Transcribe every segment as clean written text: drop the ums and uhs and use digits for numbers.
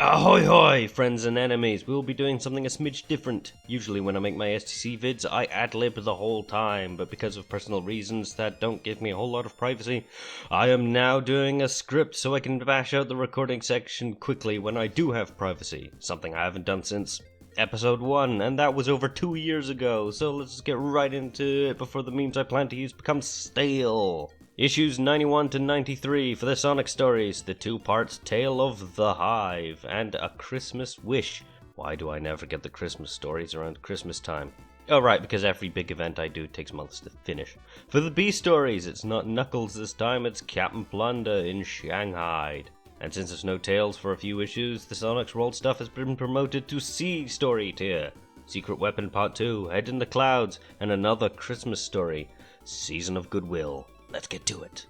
Ahoy hoy, friends and enemies, we'll be doing something a smidge different. Usually when I make my STC vids, I ad-lib the whole time, but because of personal reasons that don't give me a whole lot of privacy, I am now doing a script so I can bash out the recording section quickly when I do have privacy, something I haven't done since episode 1, and that was over 2 years ago, so let's just get right into it before the memes I plan to use become stale. Issues 91 to 93 for the Sonic stories, the 2 parts Tale of the Hive, and A Christmas Wish. Why do I never get the Christmas stories around Christmas time? Oh right, because every big event I do takes months to finish. For the B stories, it's not Knuckles this time, it's Captain Plunder in Shanghai. And since there's no Tails for a few issues, the Sonic's World stuff has been promoted to C story tier. Secret Weapon Part 2, Head in the Clouds, and another Christmas story, Season of Goodwill. Let's get to it.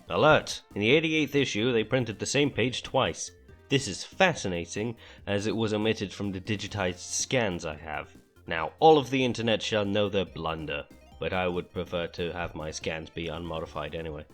Alert! In the 88th issue, they printed the same page twice. This is fascinating, as it was omitted from the digitized scans I have. Now, all of the internet shall know their blunder, but I would prefer to have my scans be unmodified anyway.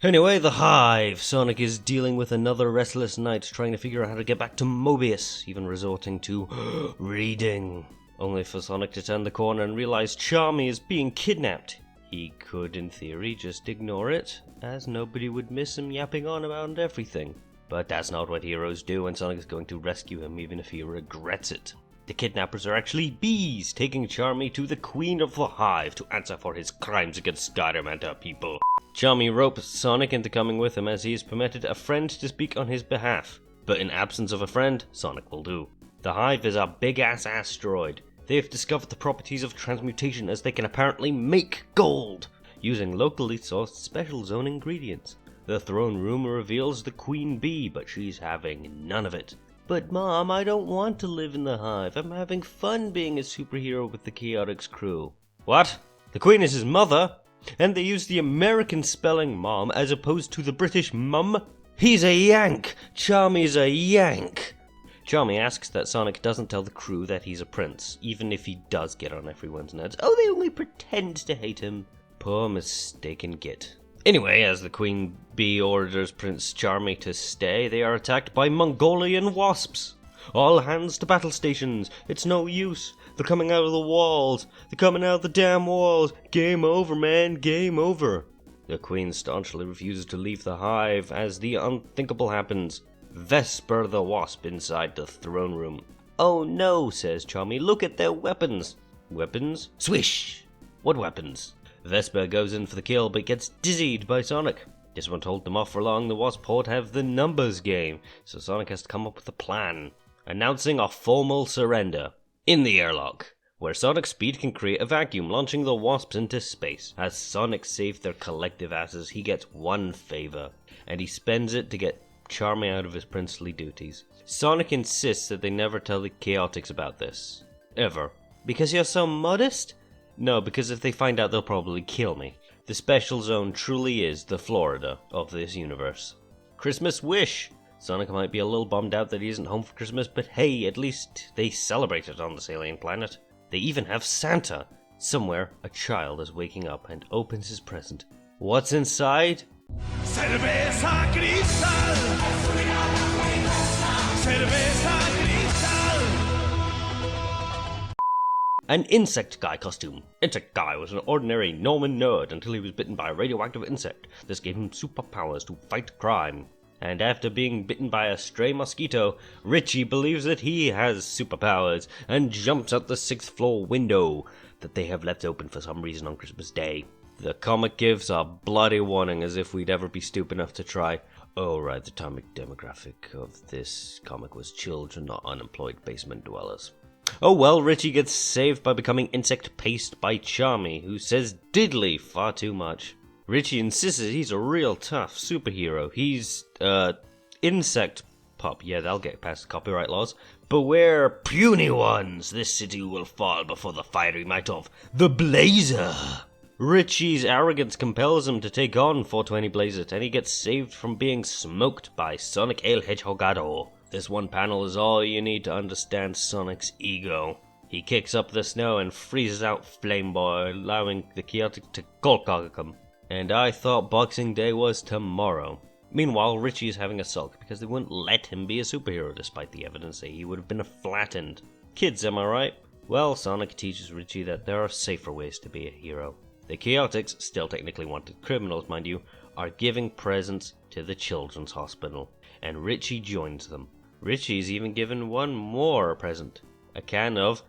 Anyway, the Hive. Sonic is dealing with another restless night, trying to figure out how to get back to Mobius, even resorting to reading. Only for Sonic to turn the corner and realize Charmy is being kidnapped. He could, in theory, just ignore it, as nobody would miss him yapping on about everything. But that's not what heroes do, and Sonic is going to rescue him even if he regrets it. The kidnappers are actually bees, taking Charmy to the Queen of the Hive to answer for his crimes against Spider-Man people. Charmy ropes Sonic into coming with him as he is permitted a friend to speak on his behalf. But in absence of a friend, Sonic will do. The Hive is a big-ass asteroid. They have discovered the properties of transmutation as they can apparently make gold, using locally sourced special zone ingredients. The throne room reveals the Queen Bee, but she's having none of it. But Mom, I don't want to live in the Hive. I'm having fun being a superhero with the Chaotix crew. What? The Queen is his mother? And they use the American spelling Mom as opposed to the British Mum? He's a Yank! Charmy's a Yank! Charmy asks that Sonic doesn't tell the crew that he's a prince, even if he does get on everyone's nerves. Oh, they only pretend to hate him. Poor mistaken git. Anyway, as the Queen Bee orders Prince Charmy to stay, they are attacked by Mongolian wasps. All hands to battle stations. It's no use. They're coming out of the walls. They're coming out of the damn walls. Game over, man. Game over. The Queen staunchly refuses to leave the Hive as the unthinkable happens. Vesper the Wasp inside the throne room. Oh no, says Charmy, look at their weapons. Weapons? Swish! What weapons? Vesper goes in for the kill but gets dizzied by Sonic. This won't hold them off for long. The Wasp Horde have the numbers game, so Sonic has to come up with a plan, announcing a formal surrender. In the airlock, where Sonic's speed can create a vacuum, launching the Wasps into space. As Sonic saved their collective asses, he gets one favor, and he spends it to get Charmy out of his princely duties. Sonic insists that they never tell the Chaotix about this. Ever. Because you're so modest? No, because if they find out they'll probably kill me. The special zone truly is the Florida of this universe. Christmas Wish! Sonic might be a little bummed out that he isn't home for Christmas, but hey, at least they celebrate it on this alien planet. They even have Santa. Somewhere, a child is waking up and opens his present. What's inside? Cerveza Cristal! Cerveza Cristal! An insect guy costume. Insect guy was an ordinary Norman nerd until he was bitten by a radioactive insect. This gave him superpowers to fight crime. And after being bitten by a stray mosquito, Richie believes that he has superpowers and jumps out the 6th floor window that they have left open for some reason on Christmas Day. The comic gives a bloody warning as if we'd ever be stupid enough to try. Oh right, the target demographic of this comic was children, not unemployed basement dwellers. Oh well, Richie gets saved by becoming insect paste by Charmy, who says diddly far too much. Richie insists that he's a real tough superhero. He's, insect pup. Yeah, that'll get past the copyright laws. Beware, puny ones! This city will fall before the fiery might of the Blazer! Richie's arrogance compels him to take on 420 Blazet, and he gets saved from being smoked by Sonic el Hedgehogado. This one panel is all you need to understand Sonic's ego. He kicks up the snow and freezes out Flame Boy, allowing the Chaotix to Golgog him. And I thought Boxing Day was tomorrow. Meanwhile, Richie is having a sulk because they wouldn't let him be a superhero despite the evidence that he would have been flattened. Kids, am I right? Well, Sonic teaches Richie that there are safer ways to be a hero. The Chaotix, still technically wanted criminals mind you, are giving presents to the children's hospital, and Richie joins them. Richie's even given one more present, a can of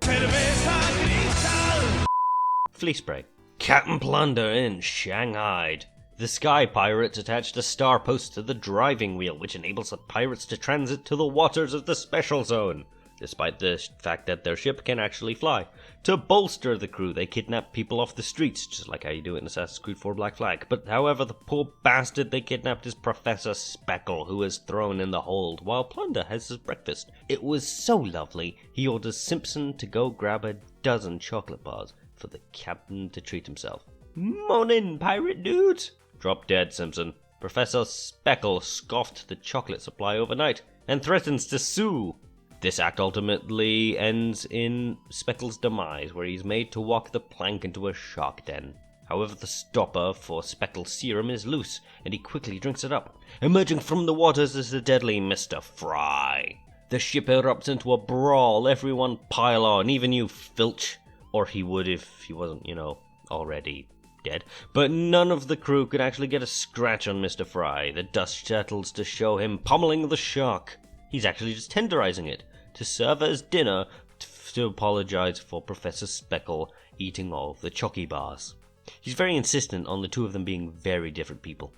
flea spray. Captain Plunder in Shanghai. The Sky Pirates attached a star post to the driving wheel, which enables the pirates to transit to the waters of the Special Zone, despite the fact that their ship can actually fly. To bolster the crew, they kidnap people off the streets, just like how you do it in Assassin's Creed 4 Black Flag. But however, the poor bastard they kidnapped is Professor Speckle, who is thrown in the hold, while Plunder has his breakfast. It was so lovely, he orders Simpson to go grab a dozen chocolate bars for the captain to treat himself. Morning, pirate dudes! Drop dead, Simpson. Professor Speckle scoffed the chocolate supply overnight and threatens to sue. This act ultimately ends in Speckle's demise, where he's made to walk the plank into a shark den. However, the stopper for Speckle's serum is loose, and he quickly drinks it up. Emerging from the waters is the deadly Mr. Fry. The ship erupts into a brawl, everyone pile on, even you, Filch. Or he would if he wasn't, already dead. But none of the crew could actually get a scratch on Mr. Fry. The dust settles to show him pummeling the shark. He's actually just tenderizing it to serve as dinner to apologize for Professor Speckle eating all of the chocky bars. He's very insistent on the two of them being very different people.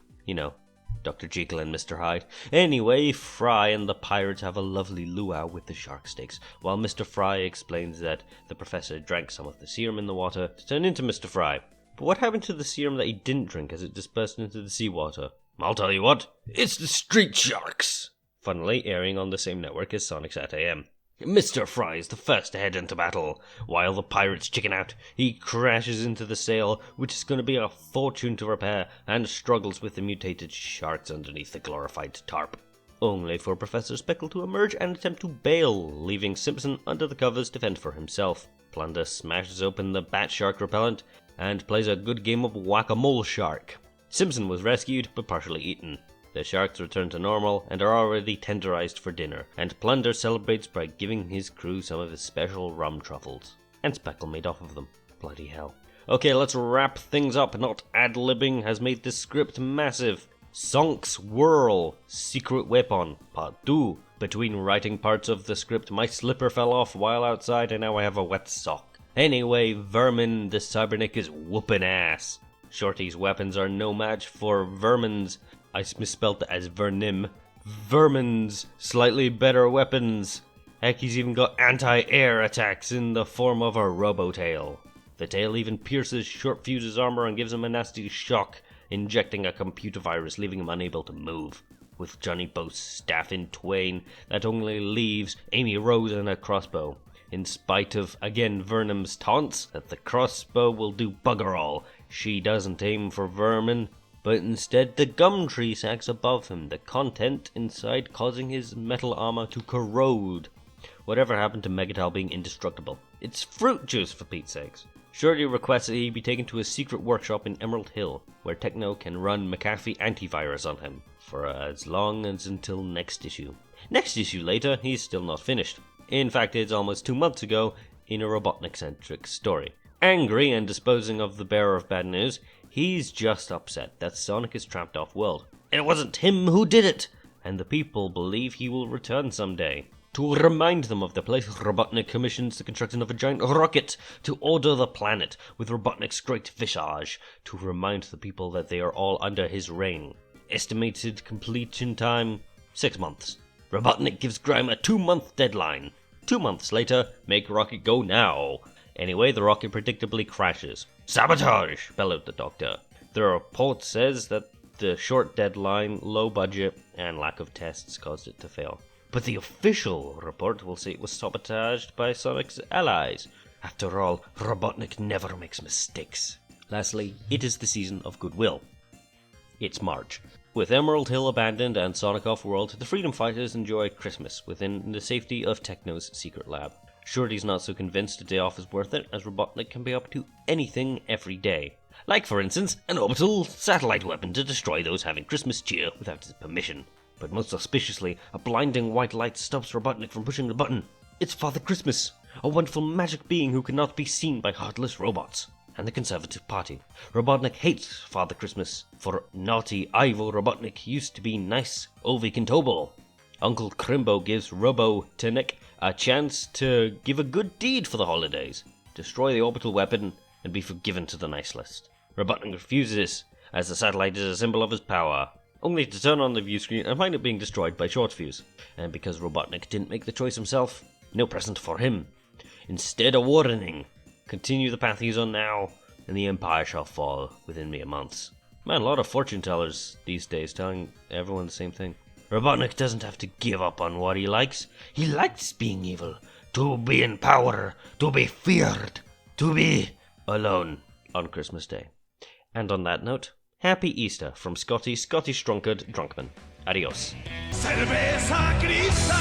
Dr. Jekyll and Mr. Hyde. Anyway, Fry and the pirates have a lovely luau with the shark steaks, while Mr. Fry explains that the professor drank some of the serum in the water to turn into Mr. Fry. But what happened to the serum that he didn't drink as it dispersed into the seawater? I'll tell you what, it's the street sharks! Funnily airing on the same network as Sonic's at AM. Mr. Fry is the first to head into battle. While the pirates chicken out, he crashes into the sail, which is going to be a fortune to repair, and struggles with the mutated sharks underneath the glorified tarp. Only for Professor Speckle to emerge and attempt to bail, leaving Simpson under the covers to fend for himself. Plunder smashes open the bat shark repellent, and plays a good game of whack-a-mole shark. Simpson was rescued, but partially eaten. The sharks return to normal and are already tenderized for dinner, and Plunder celebrates by giving his crew some of his special rum truffles. And Speckle made off of them. Bloody hell. Okay, let's wrap things up. Not ad-libbing has made this script massive. Sonk's Whirl, Secret Weapon, Part 2. Between writing parts of the script, my slipper fell off while outside and now I have a wet sock. Anyway, Vermin the Cybernick is whooping ass. Shorty's weapons are no match for Vermin's, I misspelled it as Vernim, Vermin's slightly better weapons. Heck, he's even got anti-air attacks in the form of a robo-tail. The tail even pierces Short Fuse's armor and gives him a nasty shock, injecting a computer virus, leaving him unable to move. With Johnny Bo's staff in twain, that only leaves Amy Rose and a crossbow. In spite of, again, Vernim's taunts, that the crossbow will do bugger all. She doesn't aim for Vermin, but instead the gum tree sacks above him, the content inside causing his metal armor to corrode. Whatever happened to Megatal being indestructible? It's fruit juice, for Pete's sakes. Shorty requests that he be taken to a secret workshop in Emerald Hill, where Techno can run McAfee antivirus on him, for as long as until next issue. Next issue later, he's still not finished. In fact, it's almost 2 months ago, in a Robotnik-centric story. Angry and disposing of the bearer of bad news, he's just upset that Sonic is trapped off-world. It wasn't him who did it! And the people believe he will return someday. To remind them of the place, Robotnik commissions the construction of a giant rocket to order the planet with Robotnik's great visage, to remind the people that they are all under his reign. Estimated completion time, 6 months. Robotnik gives Grime a 2-month deadline. 2 months later, make rocket go now. Anyway, the rocket predictably crashes. Sabotage! Bellowed the Doctor. The report says that the short deadline, low budget, and lack of tests caused it to fail. But the official report will say it was sabotaged by Sonic's allies. After all, Robotnik never makes mistakes. Lastly, it is the season of goodwill. It's March. With Emerald Hill abandoned and Sonic off-world, the Freedom Fighters enjoy Christmas within the safety of Techno's secret lab. Shorty's not so convinced a day off is worth it, as Robotnik can be up to anything every day. Like, for instance, an orbital satellite weapon to destroy those having Christmas cheer without his permission. But most auspiciously, a blinding white light stops Robotnik from pushing the button. It's Father Christmas, a wonderful magic being who cannot be seen by heartless robots. And the Conservative Party. Robotnik hates Father Christmas, for naughty Ivo Robotnik used to be nice Ovi Kintobo. Uncle Crimbo gives Robotnik a chance to give a good deed for the holidays, destroy the orbital weapon, and be forgiven to the nice list. Robotnik refuses, as the satellite is a symbol of his power, only to turn on the view screen and find it being destroyed by short fuse. And because Robotnik didn't make the choice himself, no present for him. Instead, a warning. Continue the path he's on now, and the empire shall fall within mere months. Man, a lot of fortune tellers these days telling everyone the same thing. Robotnik doesn't have to give up on what he likes. He likes being evil, to be in power, to be feared, to be alone on Christmas Day. And on that note, Happy Easter from Scottish Drunkard Drunkman. Adios. Cerveza Cristo.